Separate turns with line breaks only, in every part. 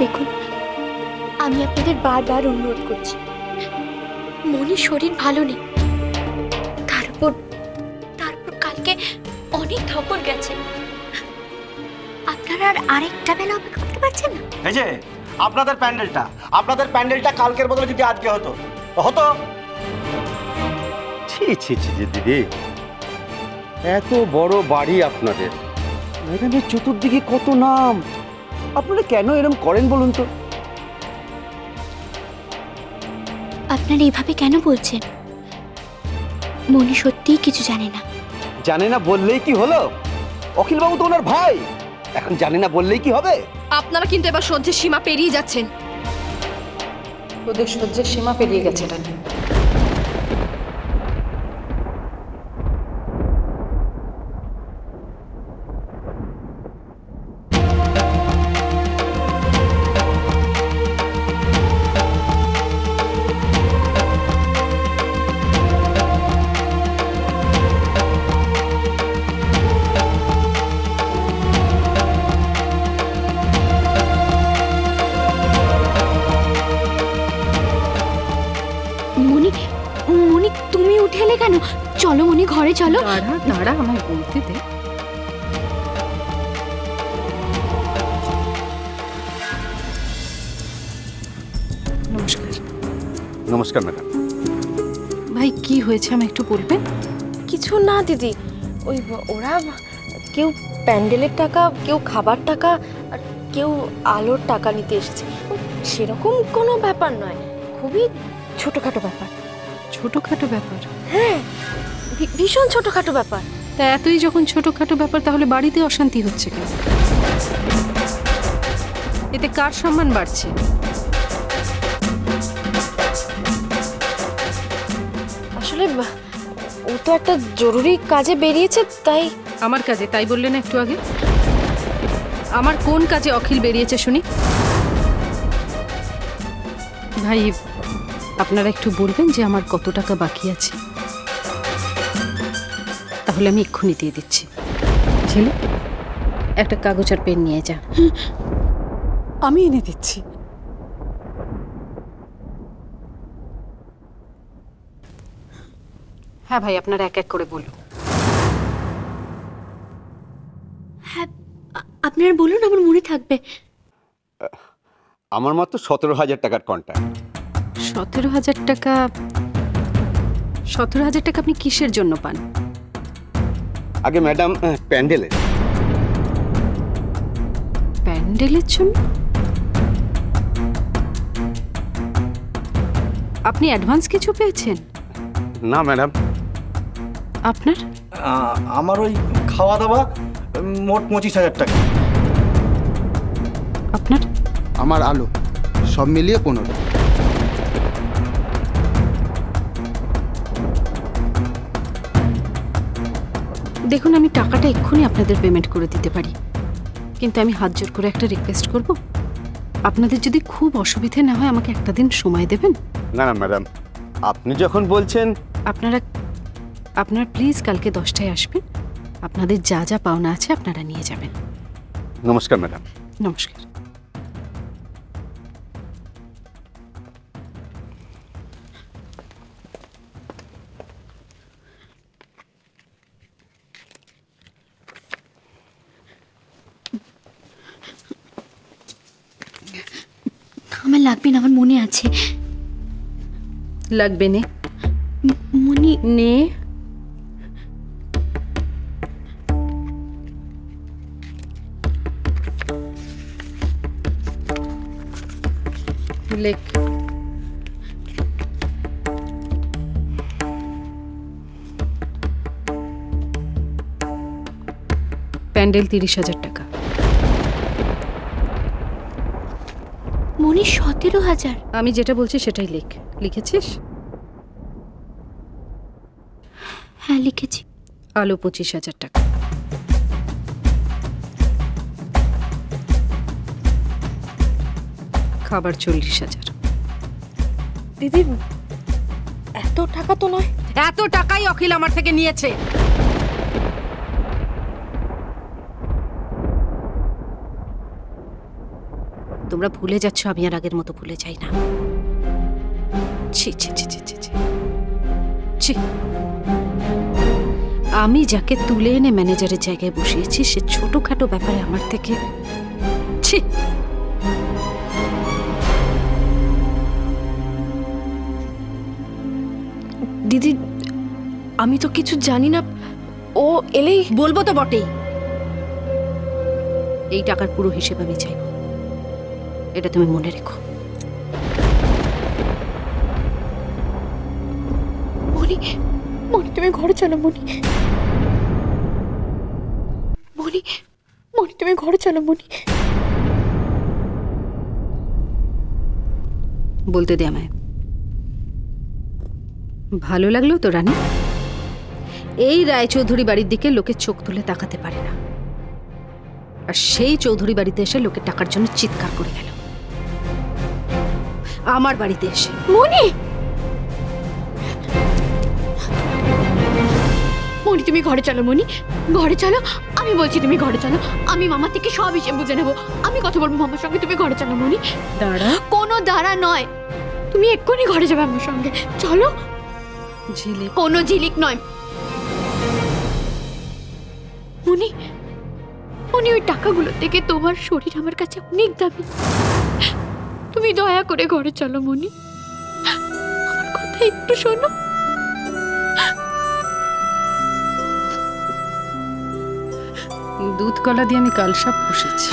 দেখুন, আমি আপনাদের বারবার অনুরোধ করছি, মনির শরীর ভালো নেই, তারপর কালকে অনেক ধকল গেছে। আপনারা আর আরেকটা বেলা অপেক্ষা করতে পারছেন না?
এই যে আপনাদের প্যান্ডেলটা কালকের বদলে যদি আজকে হতো হতো।
ছি ছি ছি দিদি, এত বড় বাড়ি আপনাদের, ম্যাডামের চতুর্দিকে কত নাম, আপনারা কেন এরকম করেন বলুন তো?
আপনারা এভাবে কেন বলছেন? মনি সত্যিই কিছু জানে না।
জানে না বললেই কি হলো? অখিলবাবু তো ওনার ভাই, এখন জানে না বললেই কি হবে?
আপনারা কিন্তু এবার সহ্যের সীমা পেরিয়ে যাচ্ছেন।
ওদের সহ্যের সীমা পেরিয়ে গেছে এটা।
তুমি উঠে এলে কেন? চলো মনি, ঘরে চলো।
দাঁড়া আমায় বলতে দে। নমস্কার।
নমস্কার ম্যাডাম।
ভাই কি হয়েছে আমি একটু বলবেন?
কিছু না দিদি, ওই ওরা কেউ প্যান্ডেলের টাকা, কেউ খাবার টাকা, আর কেউ আলোর টাকা নিতে এসেছে। সেরকম কোনো ব্যাপার নয়, খুবই ছোটখাটো ব্যাপার।
ছোটখাটো ব্যাপার?
হ্যাঁ, ভীষণ ছোটখাটো ব্যাপার।
তা এতই যখন ছোটখাটো ব্যাপার, তাহলে বাড়িতে অশান্তি হচ্ছে কেন? এতে কার সম্মান বাড়ছে?
আসলে ও তো একটা জরুরি কাজে বেরিয়েছে, তাই।
আমার কাজে তাই বললে না একটু আগে? আমার কোন কাজে অখিল বেরিয়েছে শুনি? ভাই, আপনারা একটু বলবেন যে আমার কত টাকা বাকি আছে, তাহলে আমি এক্ষুনি দিয়ে দিচ্ছি। ছেলে, একটা কাগজ আর পেন নিয়ে যা।
আমি এনে দিচ্ছি।
হ্যাঁ ভাই, আপনারা এক এক করে বলুন।
হ্যাঁ, আপনারা বলুন, আমার মনে থাকবে।
আমার মাত্র 17,000 টাকার কন্ট্রাক্ট।
17,000 টাকা? 17,000 টাকা আপনি কিসের জন্য পান?
আগে ম্যাডাম, প্যান্ডেলের।
প্যান্ডেলের জন্য? আপনি অ্যাডভান্স কিছু পেয়েছেন?
না ম্যাডাম।
আপনার?
আমার ওই খাওয়া দাওয়া মোট 25,000 টাকা।
আপনার?
আমার আলো, সব মিলিয়ে 15।
দেখুন, আমি টাকাটা এক্ষুনি আপনাদের পেমেন্ট করে দিতে পারি, কিন্তু আমি হাত জোর করে একটা রিকোয়েস্ট করব, আপনাদের যদি খুব অসুবিধে না হয় আমাকে একটা দিন সময় দেবেন?
না না ম্যাডাম, আপনি যখন বলছেন।
আপনারা প্লিজ কালকে 10টায় আসবেন, আপনাদের যা যা পাওনা আছে আপনারা নিয়ে যাবেন।
নমস্কার ম্যাডাম।
নমস্কার।
আমার লাগবে না, আমার মনে আছে।
লাগবে নে।
মনি
নে। লেখ। প্যান্ডেল 30,000 টাকা।
মনি 17,000?
আমি যেটা বলছি সেটাই লেখ। লিখেছিস?
হ্যাঁ, লিখেছি।
আলো 25,000 টাকা। খাবার 40,000।
দিদি, এত টাকা তো নয়।
এত টাকাই অখিল আমার থেকে নিয়েছে। তোমরা ভুলে যাচ্ছ, আমি আর আগের মতো ভুলে যাই না। ছি ছি ছি ছি ছি ছি ছি। আমি যাকে তুলে এনে ম্যানেজারের জায়গায় বসিয়েছি সে ছোটখাটো ব্যাপারে আমার থেকে ছি।
দিদি আমি তো কিছু জানি না, ও এলেই
বলবো তো বটেই। এই টাকার পুরো হিসেব আমি চাইব, এটা তুমি মনে রেখো।
মনি, মনি তুমি ঘরে চলো। মনি, মনি, মনি তুমি ঘরে চলো। মনি,
বলতে দে আমায়। ভালো লাগলো তো রানী? এই রায়চৌধুরী বাড়ির দিকে লোকে চোখ তুলে তাকাতে পারে না, আর সেই চৌধুরী বাড়িতে এসে লোকের টাকার জন্য চিৎকার করে গেল। আমার বাড়িতে এসে
মনি, মনি তুমি ঘরে চলো। মনি ঘরে চলো, আমি বলছি তুমি ঘরে চলো। আমি মামা থেকে সব হিসেব বুঝে নেবো, আমি কথা বলবো মামার সঙ্গে। তুমি ঘরে চলো। মনি
দাঁড়া।
কোনো দাঁড়া নয়, তুমি এক্ষুনি ঘরে যাবে আমার সঙ্গে। চলো।
ঝিলিক।
কোনো ঝিলিক নয় মনি। মনি ওই টাকাগুলো থেকে তোমার শরীর আমার কাছে অনেক দামি। তুমি দয়া করে ঘরে চলো মনি, আমার কথা একটু শোনো।
দুধ কলা দিয়ে আমি কাল সব পুষেছি।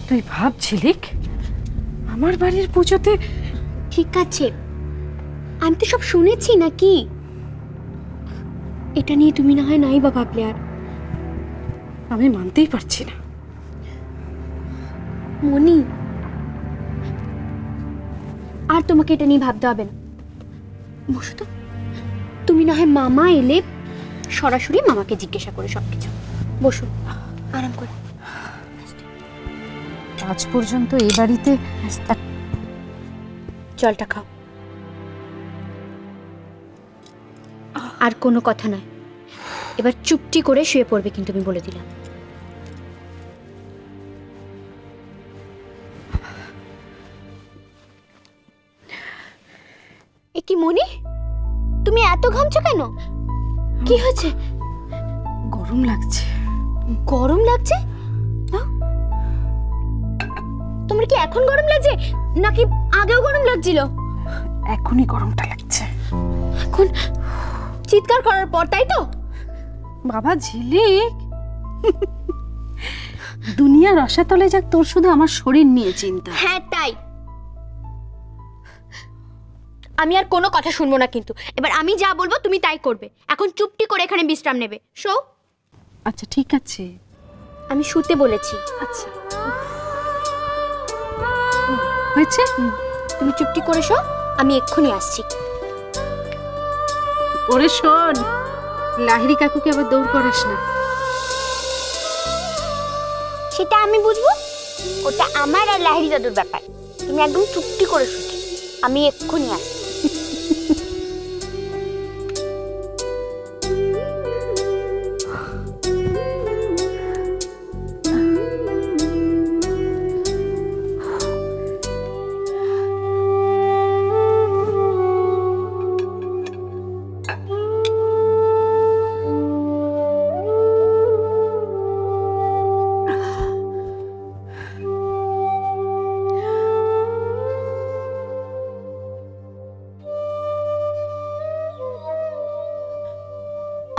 তুই ভাব ঝিলিক, আমার বাড়ির পুজোতে।
ঠিক আছে, আমি তো সব শুনেছি নাকি। এটা নিয়ে তুমি না হয় নাই বা ভাবলে, আর
আমি মানতেই পারছি না।
মনি, আর তোমাকে এটা নিয়ে ভাবতে হবে না। বসো তো। তুমি না হয় মামা এলে সরাসরি মামাকে জিজ্ঞাসা করে সবকিছু। বসো, আরাম করে।
আজ পর্যন্ত এই বাড়িতে
জলটা খাও। আর কোনো কথা নয়, এবার চুপটি করে শুয়ে পড়বে কিন্তু, আমি বলে দিলাম। এ কি মনি, তুমি এত ঘামছো কেন? কি হয়েছে?
গরম লাগছে।
গরম লাগছে? তোমার কি এখন গরম লাগছে নাকি আগেও গরম লাগছিল?
এখনই গরমটা লাগছে।
এখন চিৎকার করার পর, তাই তো?
বাবা ঝিলিক, দুনিয়া রসাতলে যাক, তোর শুধু আমার শরীর নিয়ে চিন্তা।
হ্যাঁ তাই। আমি আর কোনো কথা শুনবো না কিন্তু। এবার আমি যা বলবো তুমি তাই করবে। এখন চুপটি করে এখানে বিশ্রাম নেবে। শো।
আচ্ছা ঠিক আছে,
আমি শুতে বলেছি।
আচ্ছা হয়েছে,
তুমি চুপটি করে শো, আমি এক্ষুনি আসছি।
ওরে শোন, লাহিড়ি কাকুকে আবার দৌড় করাস না।
সেটা আমি বুঝবো, ওটা আমার আর লাহিড়ি দাদুর ব্যাপার। তুমি একদম চুপটি করে শুতে, আমি এক্ষুনি আসছি।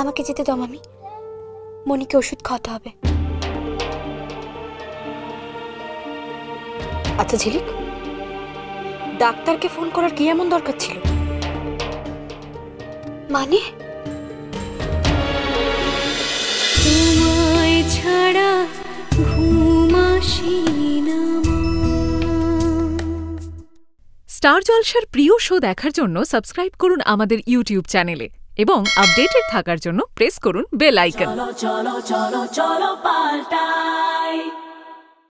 আমাকে যেতে দাও মামি, মনিকে ওষুধ খাওয়াতে হবে।
আচ্ছা ঝিলিক, ডাক্তারকে ফোন করার কি এমন দরকার ছিল?
মানে
তোমায় ছাড়া স্টার জলসার প্রিয় শো দেখার জন্য সাবস্ক্রাইব করুন আমাদের ইউটিউব চ্যানেলে এবং আপডেটেড থাকার জন্য প্রেস করুন বেল আইকন।
চলো চলো চলো চলো পাল্টাই।